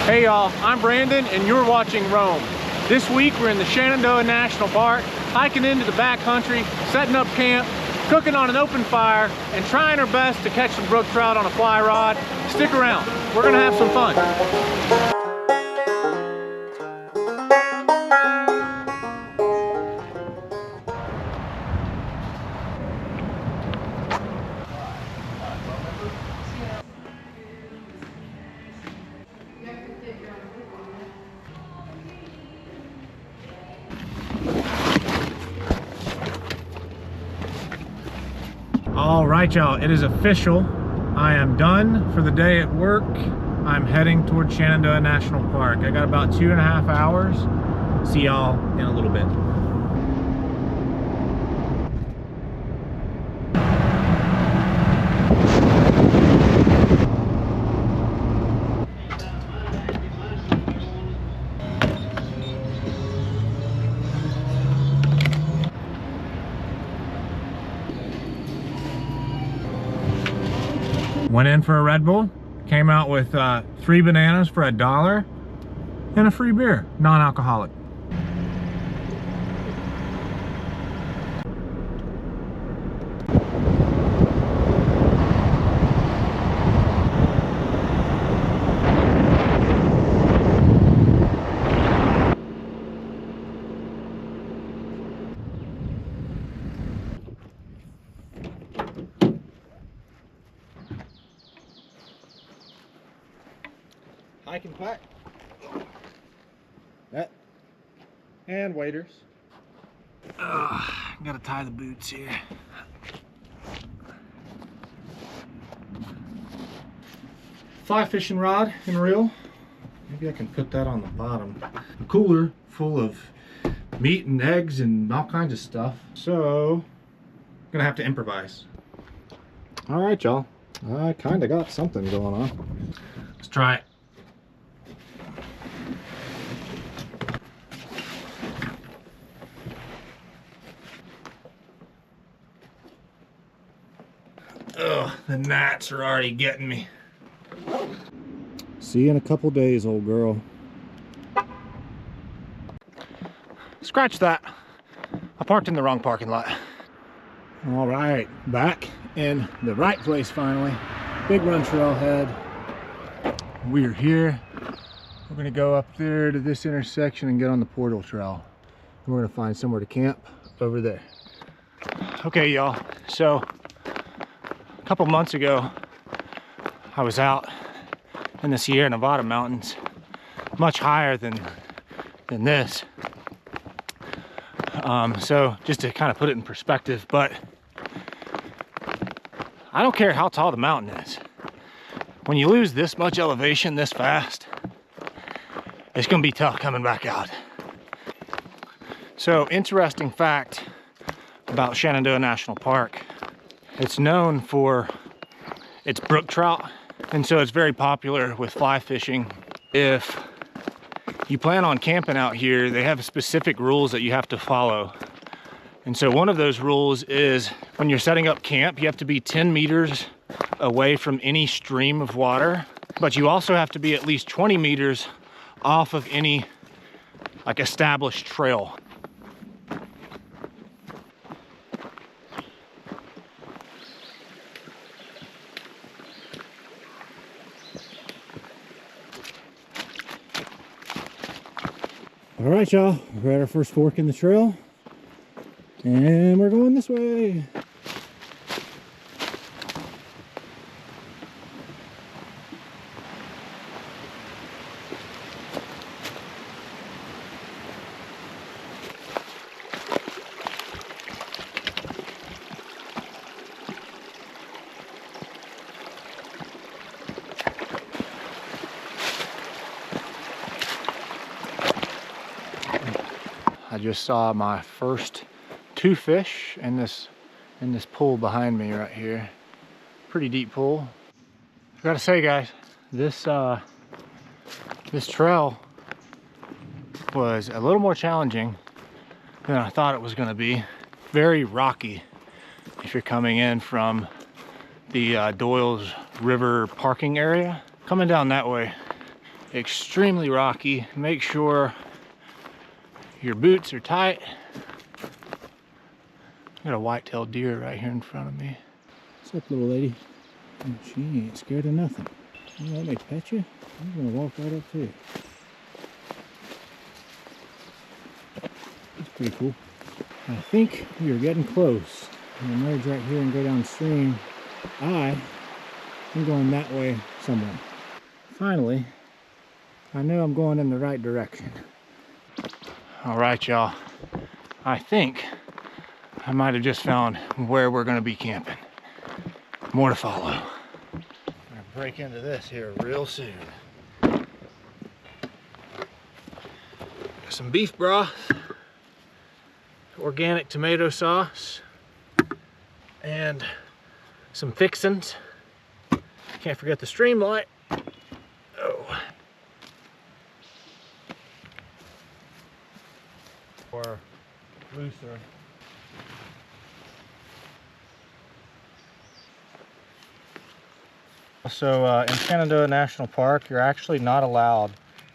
Hey y'all, I'm Brandon and you're watching Rome. This week we're in the Shenandoah National Park, hiking into the backcountry, setting up camp, cooking on an open fire, and trying our best to catch some brook trout on a fly rod. Stick around, we're gonna have some fun. All right, y'all, it is official. I am done for the day at work. I'm heading towards Shenandoah National Park. I got about 2.5 hours. See y'all in a little bit. Went in for a Red Bull, came out with 3 bananas for $1 and a free beer, non-alcoholic. Hiking pack, that, and waders. Gotta tie the boots here. Fly fishing rod and reel. Maybe I can put that on the bottom. A cooler full of meat and eggs and all kinds of stuff. So, I'm gonna have to improvise. All right, y'all. I kinda got something going on. Let's try it. Ugh, the gnats are already getting me. See you in a couple days, old girl. Scratch that. I parked in the wrong parking lot. All right, back in the right place finally. Big Run trailhead. We're here. We're gonna go up there to this intersection and get on the portal trail. We're gonna find somewhere to camp over there. Okay, y'all, so a couple months ago, I was out in the Sierra Nevada mountains, much higher than this. So just to kind of put it in perspective, but I don't care how tall the mountain is. When you lose this much elevation this fast, it's gonna be tough coming back out. So, interesting fact about Shenandoah National Park. It's known for its brook trout, and so it's very popular with fly fishing. If you plan on camping out here, they have specific rules that you have to follow. And so one of those rules is when you're setting up camp, you have to be 10 meters away from any stream of water, but you also have to be at least 20 meters off of any like established trail. All right, y'all, we're at our first fork in the trail, and we're going this way. I just saw my first 2 fish in this pool behind me right here. Pretty deep pool. I gotta say, guys, this trail was a little more challenging than I thought it was gonna be. Very rocky if you're coming in from the Doyle's River parking area. Coming down that way, extremely rocky. Make sure your boots are tight. Got a white-tailed deer right here in front of me. What's up, little lady? Oh, she ain't scared of nothing. You let me pet you? I'm gonna walk right up to you. That's pretty cool. I think we are getting close. I'm gonna merge right here and go downstream. I'm going that way somewhere. Finally, I know I'm going in the right direction. All right, y'all. I think I might have just found where we're gonna be camping. More to follow. I'm gonna break into this here real soon. Got some beef broth, organic tomato sauce, and some fixins. Can't forget the stream light. Oh. Or looser. So in Shenandoah National Park, you're actually not allowed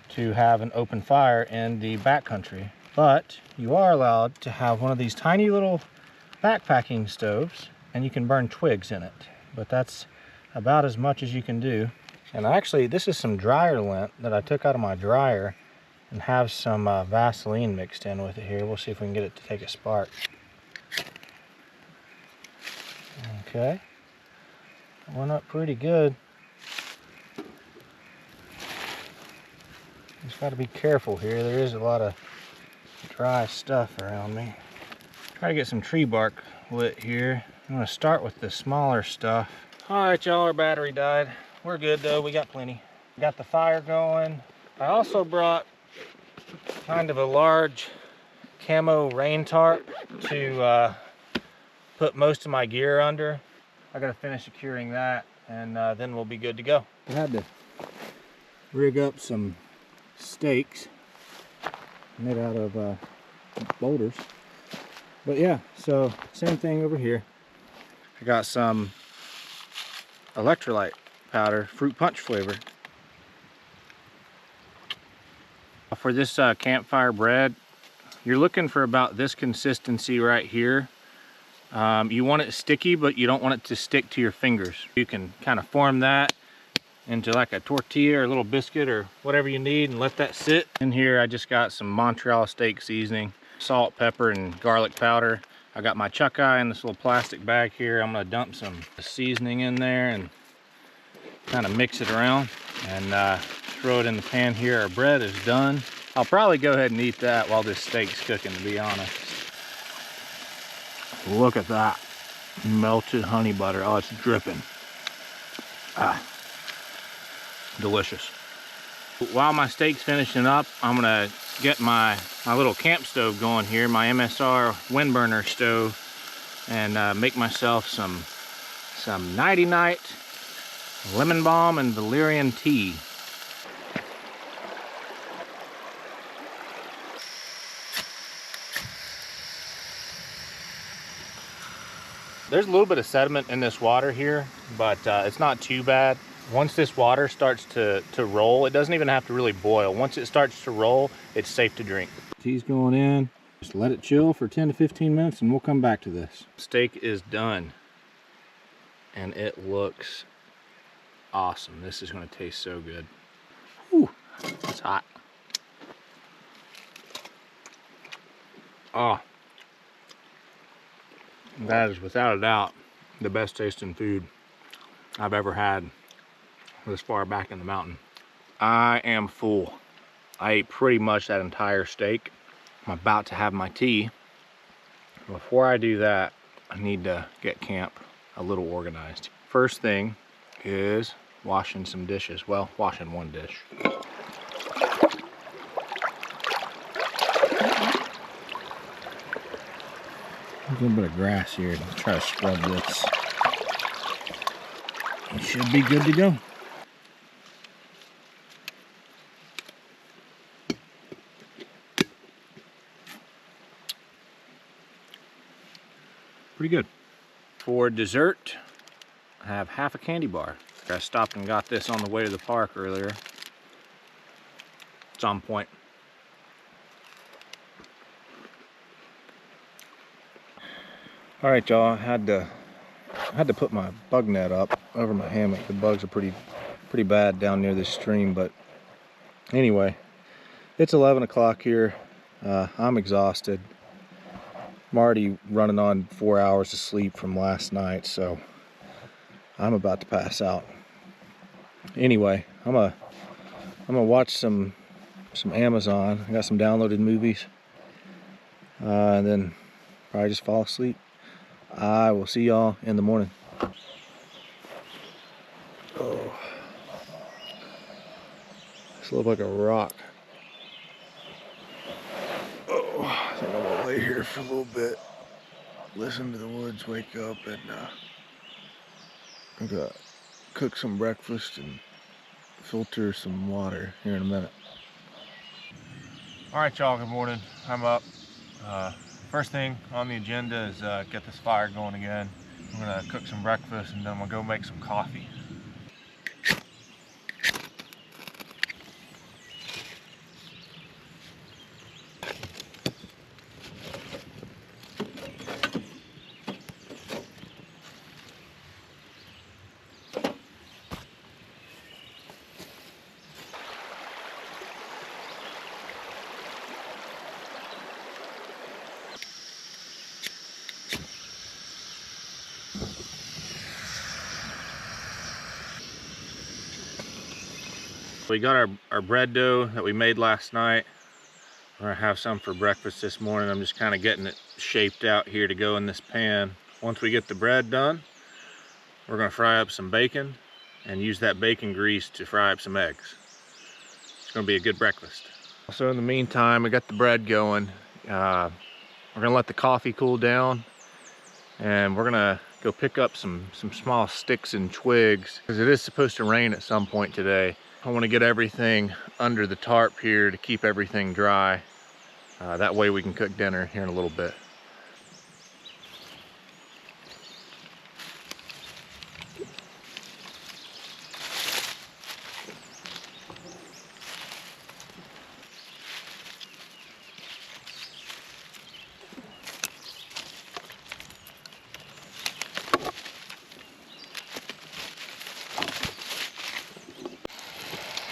to have an open fire in the backcountry, but you are allowed to have one of these tiny little backpacking stoves, and you can burn twigs in it. But that's about as much as you can do. And actually, this is some dryer lint that I took out of my dryer and have some Vaseline mixed in with it here. We'll see if we can get it to take a spark. Okay. Went up pretty good. Just got to be careful here. There is a lot of dry stuff around me. Try to get some tree bark lit here. I'm going to start with the smaller stuff. Alright, y'all, our battery died. We're good though, we got plenty. Got the fire going. I also brought kind of a large camo rain tarp to put most of my gear under. I gotta finish securing that, and then we'll be good to go. I had to rig up some stakes made out of boulders. But yeah, so same thing over here. I got some electrolyte powder, fruit punch flavor. For this campfire bread, you're looking for about this consistency right here. You want it sticky, but you don't want it to stick to your fingers. You can kind of form that into like a tortilla or a little biscuit or whatever you need and let that sit. In here I just got some Montreal steak seasoning, salt, pepper, and garlic powder. I got my chuck eye in this little plastic bag here. I'm gonna dump some seasoning in there and kind of mix it around and throw it in the pan here. Our bread is done. I'll probably go ahead and eat that while this steak's cooking, to be honest. Look at that melted honey butter. Oh, it's dripping. Ah, delicious. While my steak's finishing up, I'm gonna get my little camp stove going here, my MSR wind burner stove, and make myself some nighty night lemon balm and valerian tea. There's a little bit of sediment in this water here, but it's not too bad. Once this water starts to roll, it doesn't even have to really boil. Once it starts to roll, it's safe to drink. Tea's going in. Just let it chill for 10 to 15 minutes and we'll come back to this. Steak is done and it looks awesome. This is going to taste so good. Whew, it's hot. Oh, that is without a doubt the best tasting food I've ever had this far back in the mountain. I am full. I ate pretty much that entire steak. I'm about to have my tea. Before I do that, I need to get camp a little organized. First thing is washing some dishes. Well, washing one dish. A little bit of grass here. Let's try to scrub this. It should be good to go. Pretty good. For dessert, I have half a candy bar. I stopped and got this on the way to the park earlier. It's on point. All right, y'all. I had to put my bug net up over my hammock. The bugs are pretty bad down near this stream, but anyway, it's 11 o'clock here. I'm exhausted. I'm already running on 4 hours of sleep from last night, so I'm about to pass out. Anyway, I'm gonna watch some Amazon. I got some downloaded movies, and then probably just fall asleep. I will see y'all in the morning. Oh, this looks like a rock. Oh, I think I'm gonna lay here for a little bit, listen to the woods wake up, and I'm gonna cook some breakfast and filter some water here in a minute. All right, y'all, good morning. I'm up. First thing on the agenda is get this fire going again. I'm gonna cook some breakfast and then I'm gonna go make some coffee. We got our bread dough that we made last night. We're gonna have some for breakfast this morning. I'm just kind of getting it shaped out here to go in this pan. Once we get the bread done, we're gonna fry up some bacon and use that bacon grease to fry up some eggs. It's gonna be a good breakfast. So in the meantime, we got the bread going. We're gonna let the coffee cool down, and we're gonna go pick up some small sticks and twigs because it is supposed to rain at some point today. I want to get everything under the tarp here to keep everything dry. That way we can cook dinner here in a little bit.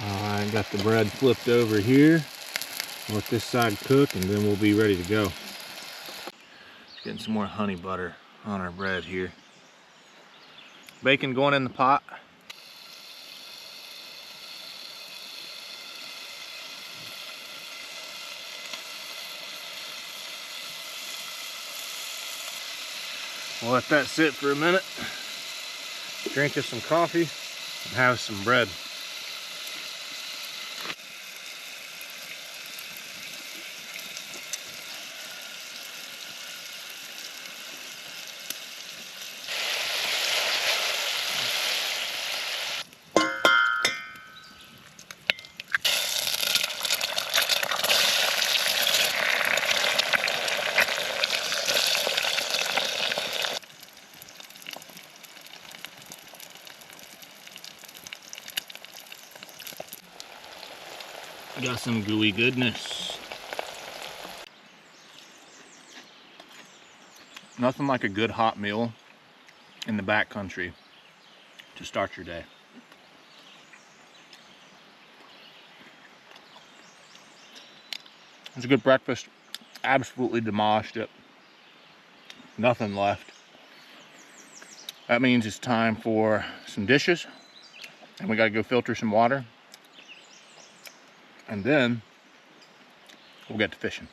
I got the bread flipped over here. Let this side cook and then we'll be ready to go. Getting some more honey butter on our bread here. Bacon going in the pot. We'll let that sit for a minute. Drink us some coffee and have some bread. Got some gooey goodness. Nothing like a good hot meal in the backcountry to start your day. It's a good breakfast. Absolutely demolished it. Nothing left. That means it's time for some dishes, and we gotta go filter some water, and then we'll get to fishing.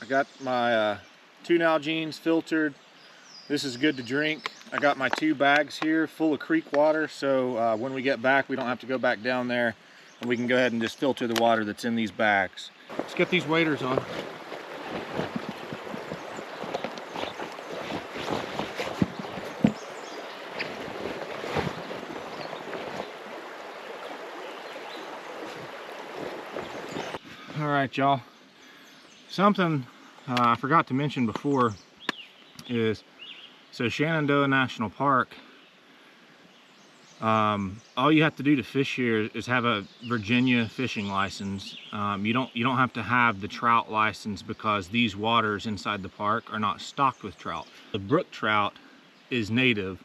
I got my tuna Nalgene's filtered. This is good to drink. I got my 2 bags here full of creek water, so when we get back, we don't have to go back down there, and we can go ahead and just filter the water that's in these bags. Let's get these waders on. All right, y'all. Something I forgot to mention before is, so Shenandoah National Park, all you have to do to fish here is have a Virginia fishing license. You don't have to have the trout license because these waters inside the park are not stocked with trout. The brook trout is native.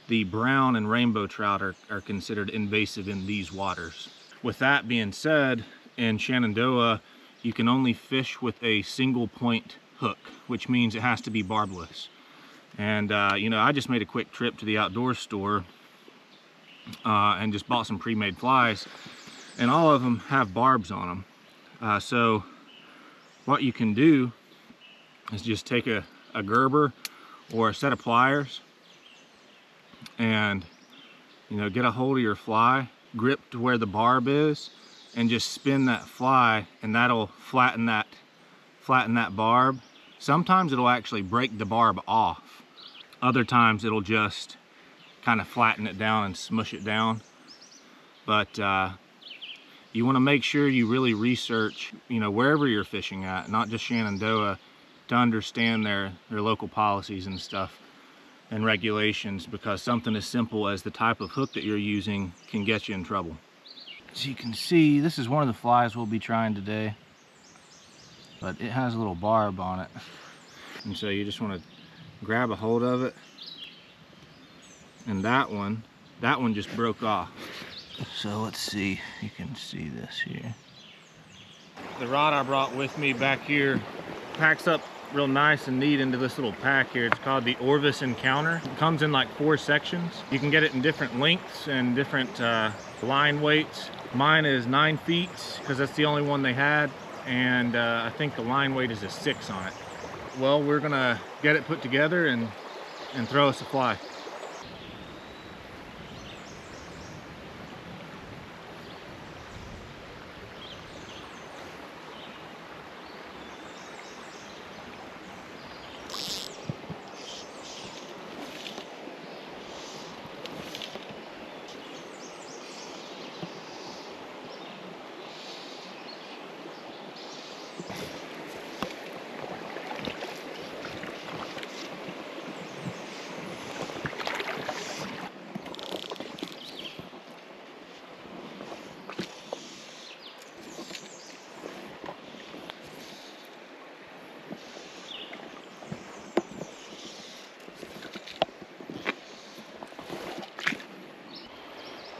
The brown and rainbow trout are considered invasive in these waters. With that being said, in Shenandoah, you can only fish with a single point hook, which means it has to be barbless. And you know, I just made a quick trip to the outdoor store and just bought some pre-made flies, and all of them have barbs on them. So what you can do is just take a Gerber or a set of pliers and, you know, get a hold of your fly, grip to where the barb is, and just spin that fly, and that'll flatten that barb. Sometimes it'll actually break the barb off. Other times it'll just kind of flatten it down and smush it down. But you want to make sure you really research, you know, wherever you're fishing at, not just Shenandoah, to understand their local policies and stuff and regulations, because something as simple as the type of hook that you're using can get you in trouble. As you can see, this is one of the flies we'll be trying today, but it has a little barb on it. And so you just want to grab a hold of it, and that one just broke off. So let's see, you can see this here. The rod I brought with me back here packs up real nice and neat into this little pack here. It's called the Orvis Encounter. It comes in like 4 sections. You can get it in different lengths and different line weights. Mine is 9 feet because that's the only one they had, and I think the line weight is a 6 on it. Well, we're gonna get it put together and throw us a fly.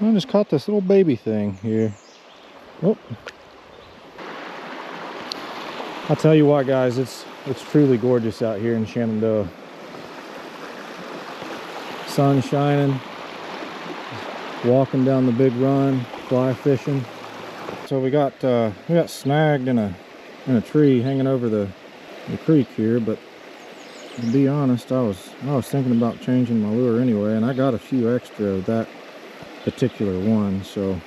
I just caught this little baby thing here. Oh. I'll tell you what, guys, it's truly gorgeous out here in Shenandoah. Sun shining, walking down the big run, fly fishing. So we got snagged in a tree hanging over the creek here, but to be honest, I was thinking about changing my lure anyway, and I got a few extra of that particular one, so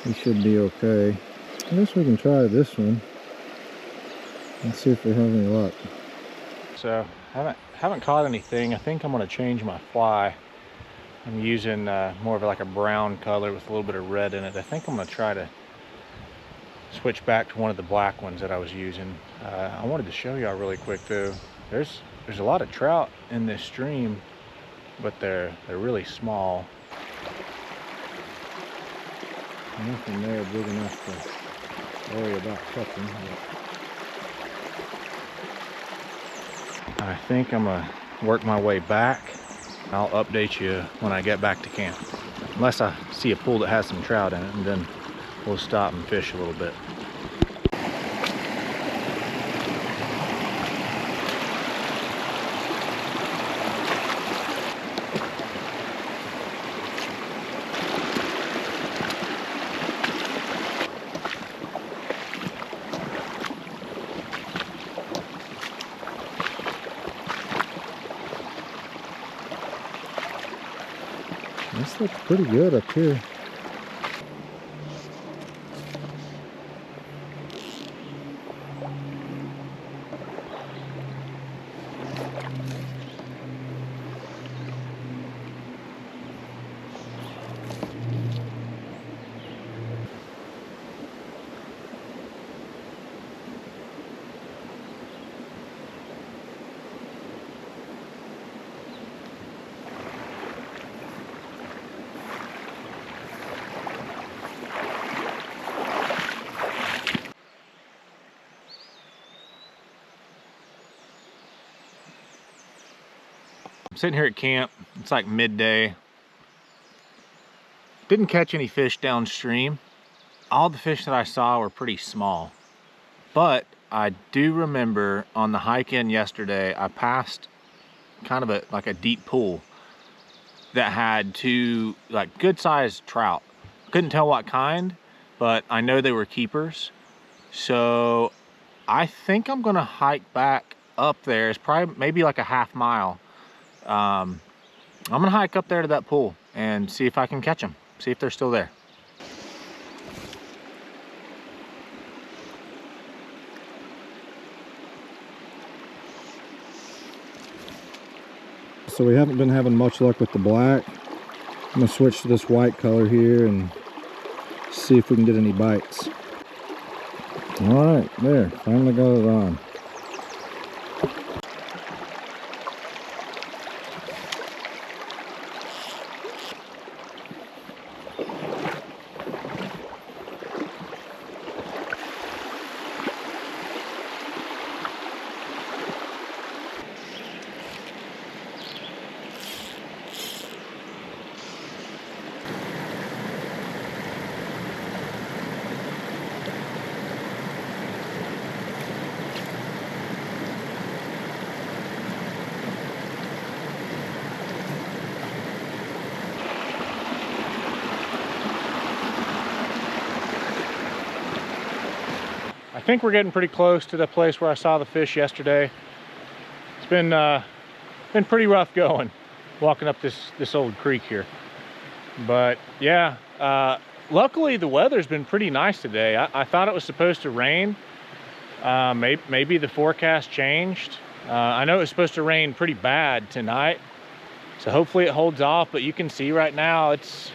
we should be okay. I guess we can try this one and see if we have any luck. So haven't caught anything. I think I'm going to change my fly. I'm using more of like a brown color with a little bit of red in it. I think I'm going to try to switch back to one of the black ones that I was using. I wanted to show y'all really quick though. There's a lot of trout in this stream, but they're really small. Nothing there big enough to worry about catching. I think I'm gonna work my way back. I'll update you when I get back to camp. Unless I see a pool that has some trout in it, and then we'll stop and fish a little bit. This looks pretty good up here. I'm sitting here at camp. It's like midday. Didn't catch any fish downstream. All the fish that I saw were pretty small. But I do remember on the hike in yesterday, I passed kind of like a deep pool that had two like good sized trout. Couldn't tell what kind, but I know they were keepers. So I think I'm gonna hike back up there. It's probably maybe like a half mile. I'm gonna hike up there to that pool and see if I can catch them, see if they're still there. So we haven't been having much luck with the black. I'm gonna switch to this white color here and see if we can get any bites. All right, there, finally got it on. I think we're getting pretty close to the place where I saw the fish yesterday. It's been pretty rough going, walking up this old creek here. But yeah, luckily the weather's been pretty nice today. I thought it was supposed to rain. Maybe the forecast changed. I know it was supposed to rain pretty bad tonight, so hopefully it holds off. But you can see right now it's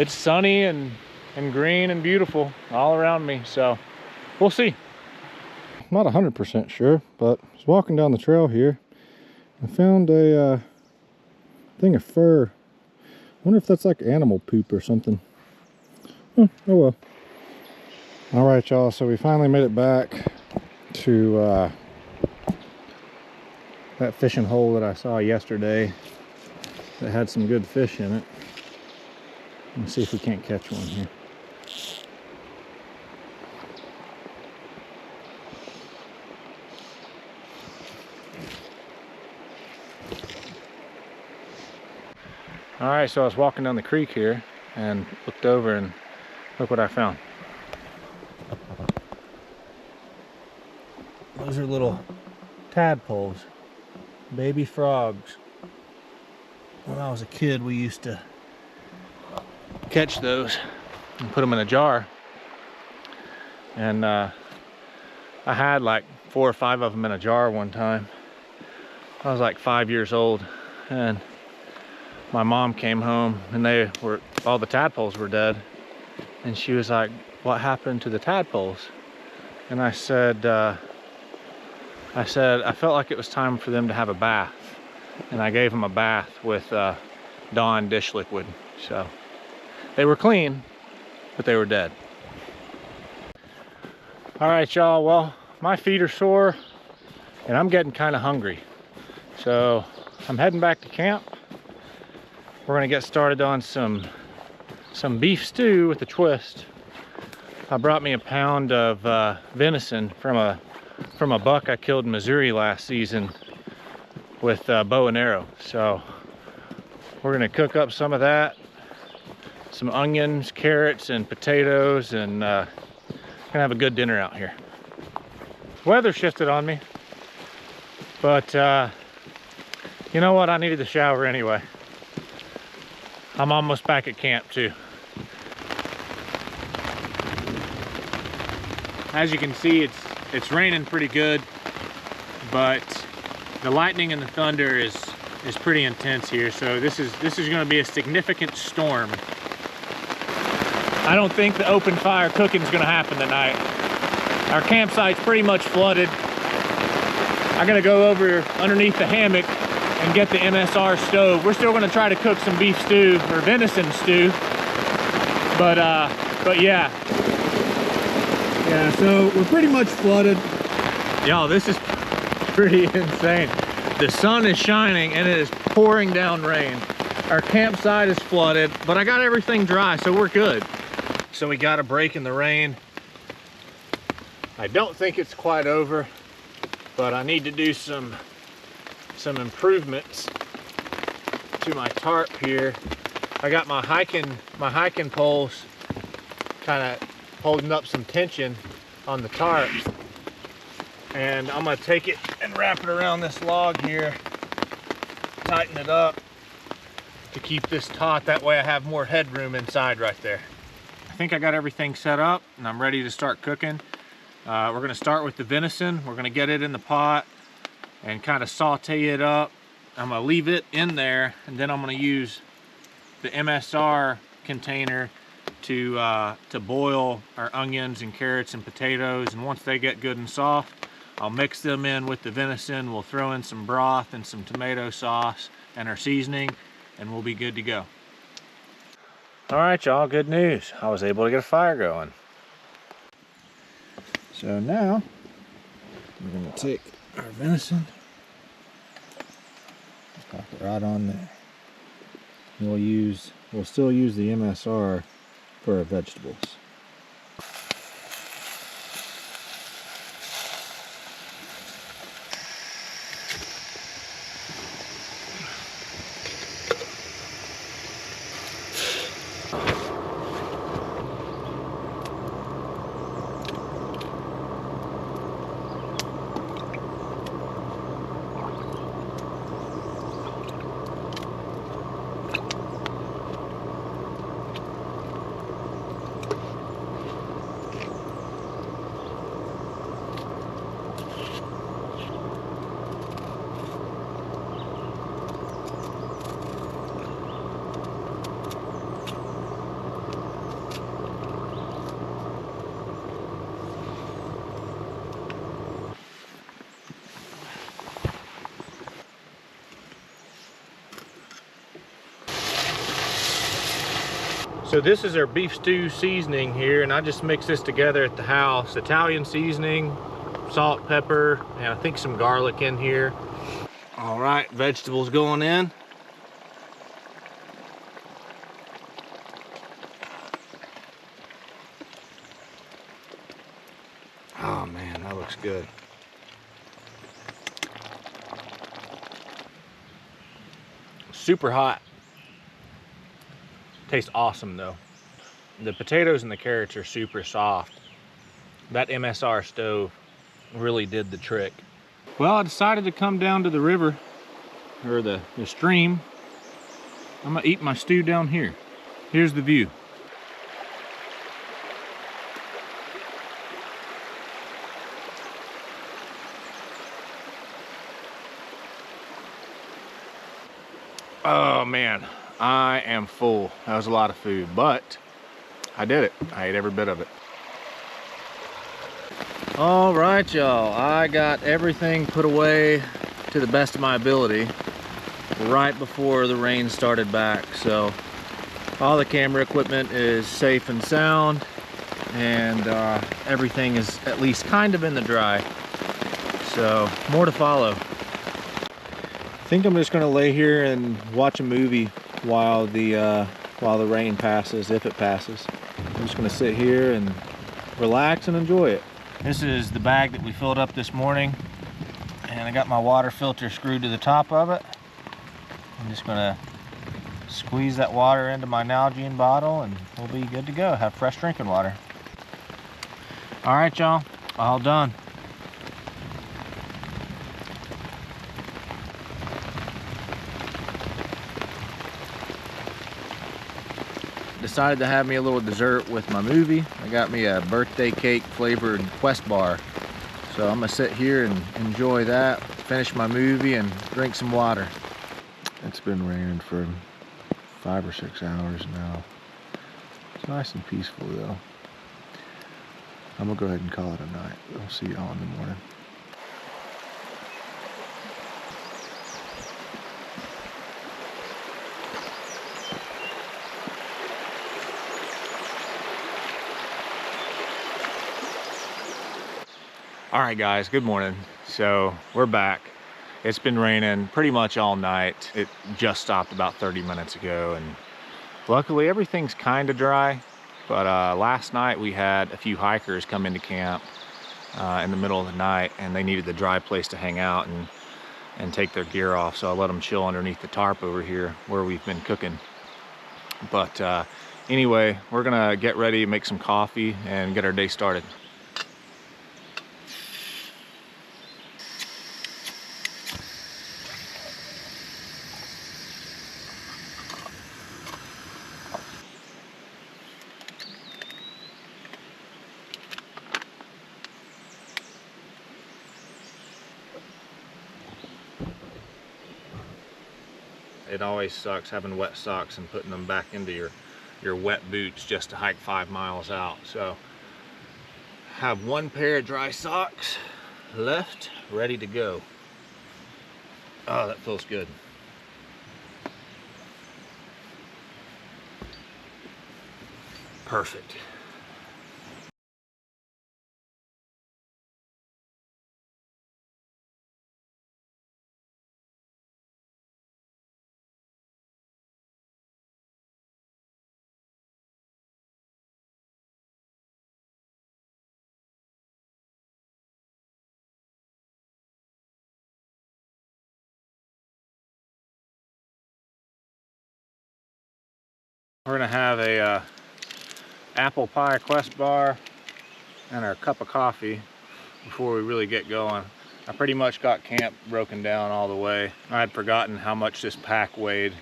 sunny and green and beautiful all around me. So we'll see. I'm not 100% sure, but I was walking down the trail here. I found a thing of fur. I wonder if that's like animal poop or something. Oh well. All right, y'all. So we finally made it back to that fishing hole that I saw yesterday that had some good fish in it. Let's see if we can't catch one here. All right, so I was walking down the creek here and looked over and look what I found. Those are little tadpoles, baby frogs. When I was a kid, we used to catch those and put them in a jar. And I had like 4 or 5 of them in a jar one time. I was like 5 years old, and my mom came home and all the tadpoles were dead. And she was like, "What happened to the tadpoles?" And I said, I felt like it was time for them to have a bath. And I gave them a bath with Dawn dish liquid. So they were clean, but they were dead. All right, y'all, well, my feet are sore and I'm getting kind of hungry. So I'm heading back to camp. We're gonna get started on some beef stew with a twist. I brought me a pound of venison from a buck I killed in Missouri last season with bow and arrow. So we're gonna cook up some of that, some onions, carrots, and potatoes, and gonna have a good dinner out here. Weather shifted on me, but you know what? I needed the shower anyway. I'm almost back at camp too. As you can see, it's raining pretty good, but the lightning and the thunder is pretty intense here. So this is going to be a significant storm. I don't think the open fire cooking is going to happen tonight. Our campsite's pretty much flooded. I gotta go over underneath the hammock and get the MSR stove. We're still gonna try to cook some beef stew or venison stew, but yeah. Yeah, so we're pretty much flooded. Y'all, this is pretty insane. The sun is shining and it is pouring down rain. Our campsite is flooded, but I got everything dry, so we're good. So we got a break in the rain. I don't think it's quite over, but I need to do some improvements to my tarp here. I got my hiking poles kind of holding up some tension on the tarp, and I'm gonna take it and wrap it around this log here, tighten it up to keep this taut. That way I have more headroom inside right there. I think I got everything set up and I'm ready to start cooking. We're gonna start with the venison. We're gonna get it in the pot and kind of saute it up. I'm gonna leave it in there, and then I'm gonna use the MSR container to boil our onions and carrots and potatoes. And once they get good and soft, I'll mix them in with the venison. We'll throw in some broth and some tomato sauce and our seasoning, and we'll be good to go. All right, y'all, good news. I was able to get a fire going. So now we're gonna take our venison, pop it right on there. We'll still use the MSR for our vegetables. So this is our beef stew seasoning here, and I just mixed this together at the house. Italian seasoning, salt, pepper, and I think some garlic in here. All right, vegetables going in. Oh man, that looks good. Super hot. Tastes awesome though. The potatoes and the carrots are super soft. That MSR stove really did the trick. Well, I decided to come down to the river, or the stream. I'm gonna eat my stew down here. Here's the view. Oh man, I am full. That was a lot of food, but I did it. I ate every bit of it. All right, y'all, I got everything put away to the best of my ability right before the rain started back. So all the camera equipment is safe and sound, and everything is at least kind of in the dry. So more to follow. I think I'm just gonna lay here and watch a movie while the rain passes, if it passes. I'm just gonna sit here and relax and enjoy it. This is the bag that we filled up this morning, and I got my water filter screwed to the top of it. I'm just gonna squeeze that water into my Nalgene bottle and we'll be good to go. Have fresh drinking water. All right, y'all, all done. decided to have me a little dessert with my movie. I got me a birthday cake flavored Quest bar. So I'm gonna sit here and enjoy that, finish my movie, and drink some water. It's been raining for 5 or 6 hours now. It's nice and peaceful though. I'm gonna go ahead and call it a night. We'll see y'all in the morning. All right guys, good morning. So we're back. It's been raining pretty much all night. It just stopped about 30 minutes ago, and luckily everything's kind of dry. But last night we had a few hikers come into camp in the middle of the night, and they needed the dry place to hang out and take their gear off. So I let them chill underneath the tarp over here where we've been cooking. But anyway, we're gonna get ready, make some coffee, and get our day started. It always sucks having wet socks and putting them back into your wet boots just to hike 5 miles out. So have one pair of dry socks left, ready to go. Oh, that feels good. Perfect. We're gonna have a apple pie Quest bar and our cup of coffee before we really get going. I pretty much got camp broken down all the way. I had forgotten how much this pack weighed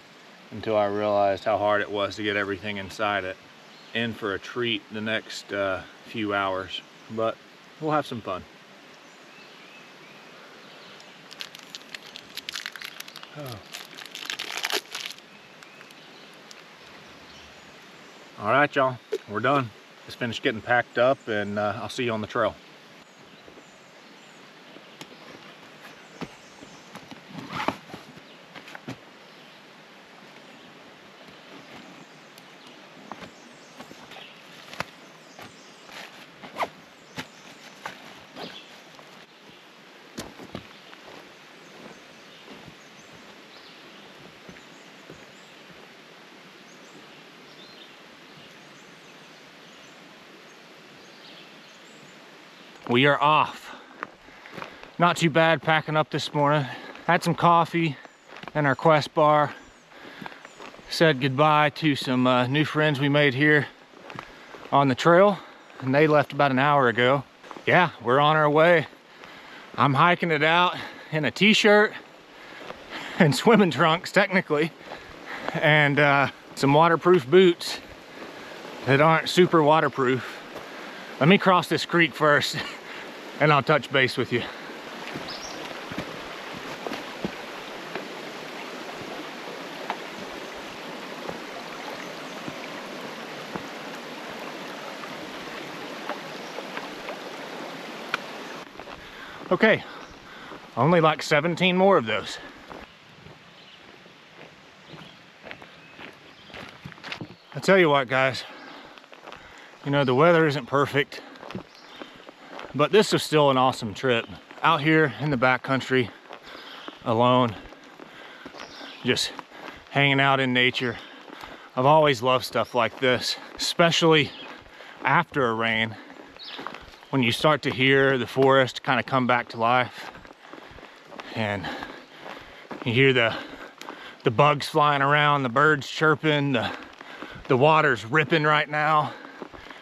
until I realized how hard it was to get everything inside it. In for a treat the next few hours, but we'll have some fun. Oh. All right, y'all, we're done. Just finished getting packed up, and I'll see you on the trail. We are off. Not too bad packing up this morning. Had some coffee and our Quest bar. Said goodbye to some new friends we made here on the trail, and they left about an hour ago. Yeah, we're on our way. I'm hiking it out in a t-shirt and swimming trunks technically, and some waterproof boots that aren't super waterproof. Let me cross this creek first and I'll touch base with you. Okay, only like 17 more of those. I tell you what, guys, you know, the weather isn't perfect, but this is still an awesome trip. Out here in the backcountry, alone, just hanging out in nature. I've always loved stuff like this, especially after a rain, when you start to hear the forest kind of come back to life, and you hear the bugs flying around, the birds chirping, the water's ripping right now.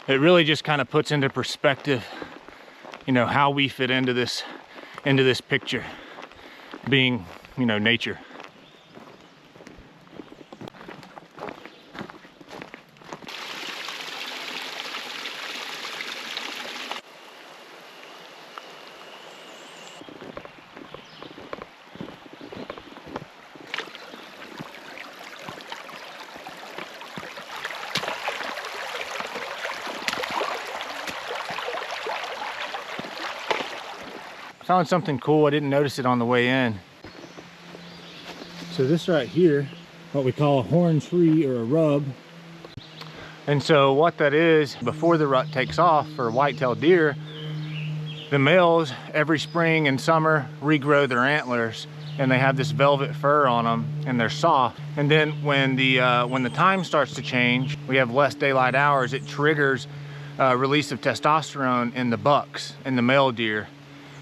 It really just kind of puts into perspective, you know, how we fit into this picture, being, you know, nature. found something cool. I didn't notice it on the way in. So this right here, what we call a horn tree or a rub. And so what that is, before the rut takes off for white-tailed deer, the males every spring and summer regrow their antlers, and they have this velvet fur on them, and they're soft. And then when the time starts to change, we have less daylight hours, it triggers release of testosterone in the bucks, in the male deer,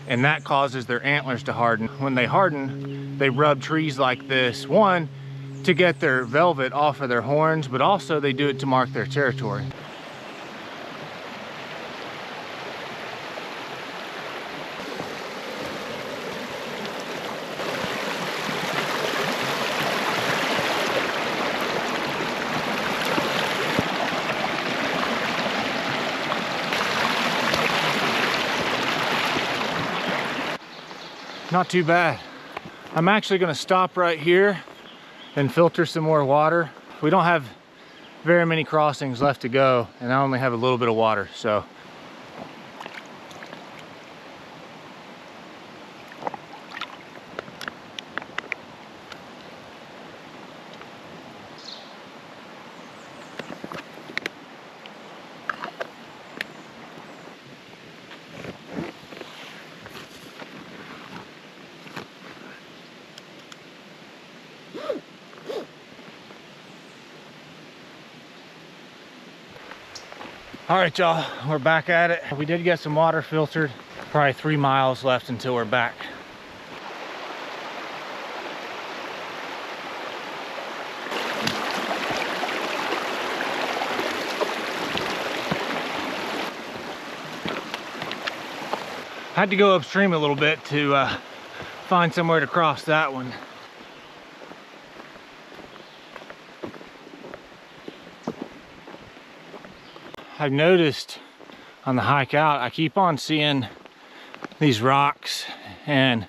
and that causes their antlers to harden. When they harden, they rub trees like this, one, to get their velvet off of their horns, but also they do it to mark their territory. Not too bad. I'm actually gonna stop right here and filter some more water. We don't have very many crossings left to go, and I only have a little bit of water, so. All right, y'all, we're back at it. We did get some water filtered, probably 3 miles left until we're back. Had to go upstream a little bit to find somewhere to cross that one. I've noticed on the hike out, I keep on seeing these rocks, and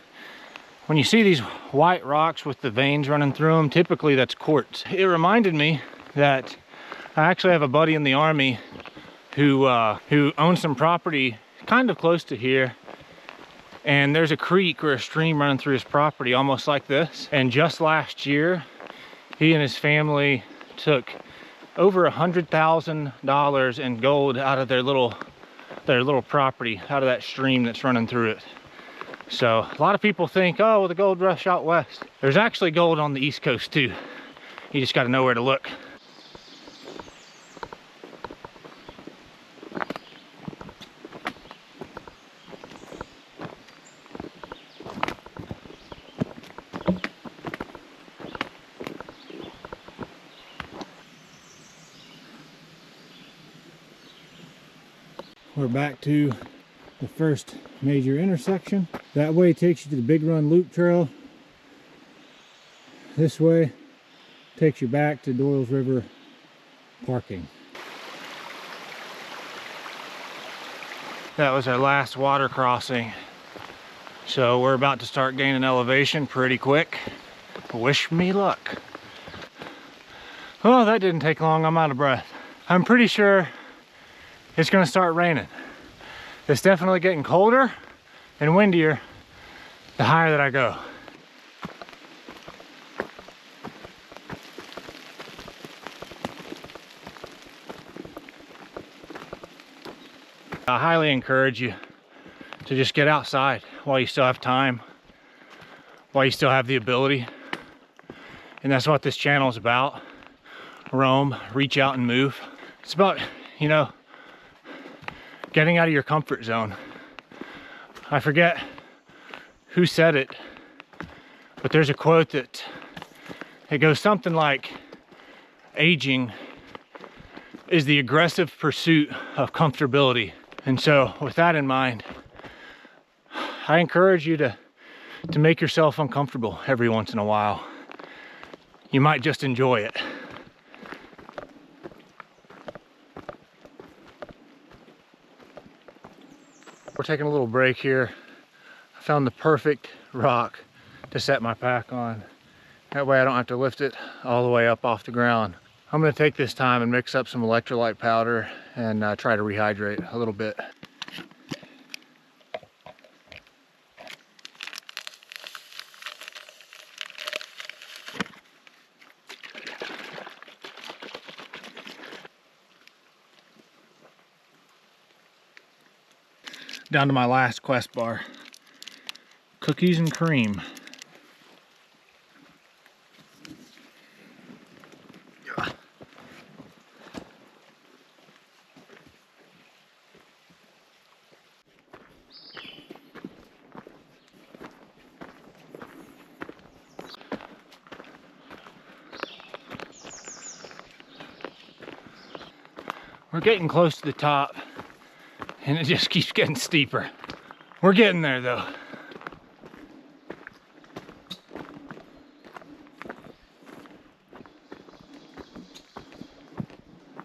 when you see these white rocks with the veins running through them, typically that's quartz. It reminded me that I actually have a buddy in the Army who owns some property kind of close to here, and there's a creek or a stream running through his property almost like this. And just last year, he and his family took over $100,000 in gold out of their little property, out of that stream that's running through it. So a lot of people think, oh, well, the gold rush out west. There's actually gold on the East Coast too. You just got to know where to look. We're back to the first major intersection. That way takes you to the Big Run Loop Trail. This way takes you back to Doyle's River parking. That was our last water crossing. So we're about to start gaining elevation pretty quick. Wish me luck. Oh, that didn't take long. I'm out of breath. I'm pretty sure it's gonna start raining. It's definitely getting colder and windier the higher that I go. I highly encourage you to just get outside while you still have time, while you still have the ability. And that's what this channel is about. Roam, reach out and move. It's about, you know, getting out of your comfort zone. I forget who said it, but there's a quote that it goes something like, aging is the aggressive pursuit of comfortability. And so with that in mind, I encourage you to make yourself uncomfortable every once in a while. You might just enjoy it. We're taking a little break here. I found the perfect rock to set my pack on. That way I don't have to lift it all the way up off the ground. I'm gonna take this time and mix up some electrolyte powder and try to rehydrate a little bit. Down to my last quest bar. Cookies and cream. We're getting close to the top, and it just keeps getting steeper. We're getting there though.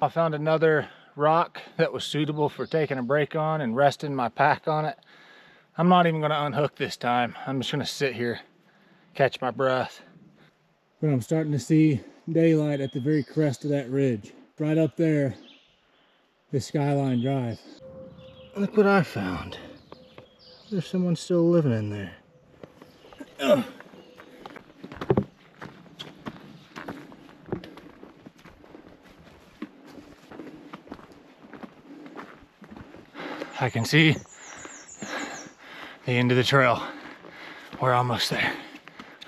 I found another rock that was suitable for taking a break on and resting my pack on it. I'm not even gonna unhook this time. I'm just gonna sit here, catch my breath. But I'm starting to see daylight at the very crest of that ridge. Right up there, the Skyline Drive. Look what I found. There's someone still living in there. Ugh. I can see the end of the trail. We're almost there.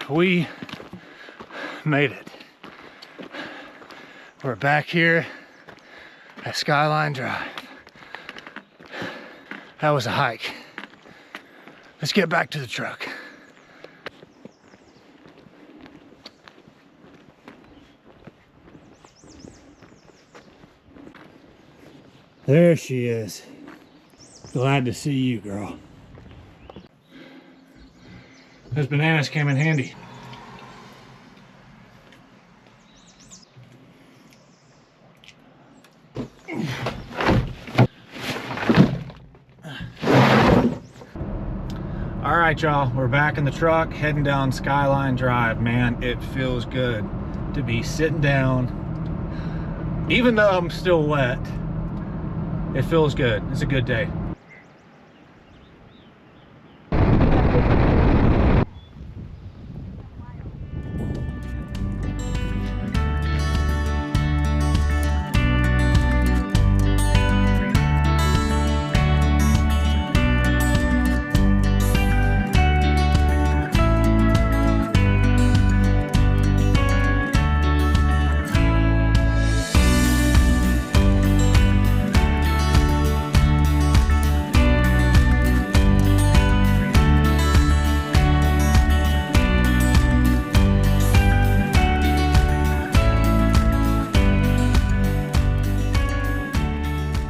We made it. We're back here at Skyline Drive. That was a hike. Let's get back to the truck. There she is. Glad to see you, girl. Those bananas came in handy. All right, y'all, we're back in the truck, heading down Skyline Drive. Man, it feels good to be sitting down. Even though I'm still wet, it feels good. It's a good day.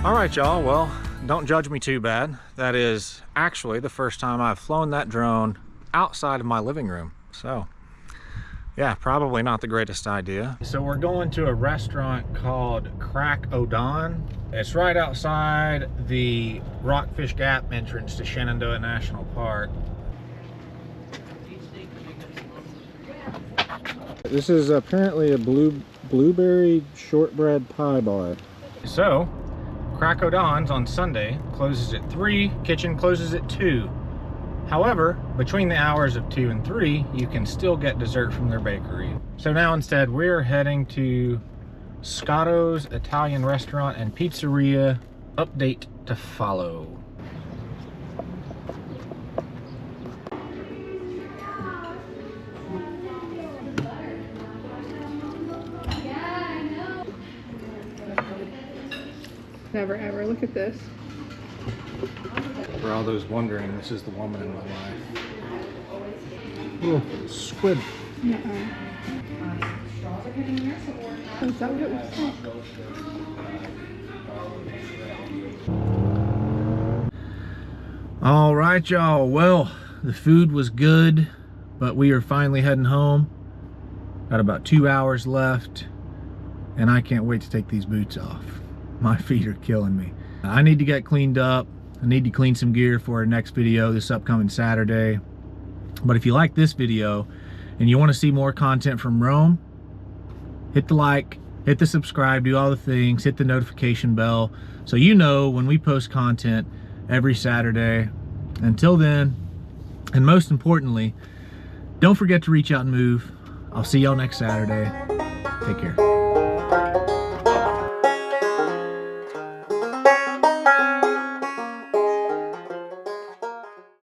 Alright y'all, well, don't judge me too bad. That is actually the first time I've flown that drone outside of my living room. So, yeah, probably not the greatest idea. So we're going to a restaurant called Crack O'Don. It's right outside the Rockfish Gap entrance to Shenandoah National Park. This is apparently a blueberry shortbread pie bar. So, Crack O'Don's on Sunday closes at 3, kitchen closes at 2. However, between the hours of 2 and 3, you can still get dessert from their bakery. So now instead, we're heading to Scotto's Italian Restaurant and Pizzeria. Update to follow. Never ever. Look at this. For all those wondering, this is the woman in my life. Oh, squid. Is that what it was? All right, y'all. Well, the food was good, but we are finally heading home. Got about 2 hours left, and I can't wait to take these boots off. My feet are killing me. I need to get cleaned up. I need to clean some gear for our next video this upcoming Saturday. But if you like this video and you want to see more content from Rome, hit the like, hit the subscribe, do all the things, hit the notification bell so you know when we post content every Saturday. Until then, and most importantly, don't forget to reach out and move. I'll see y'all next Saturday. Take care.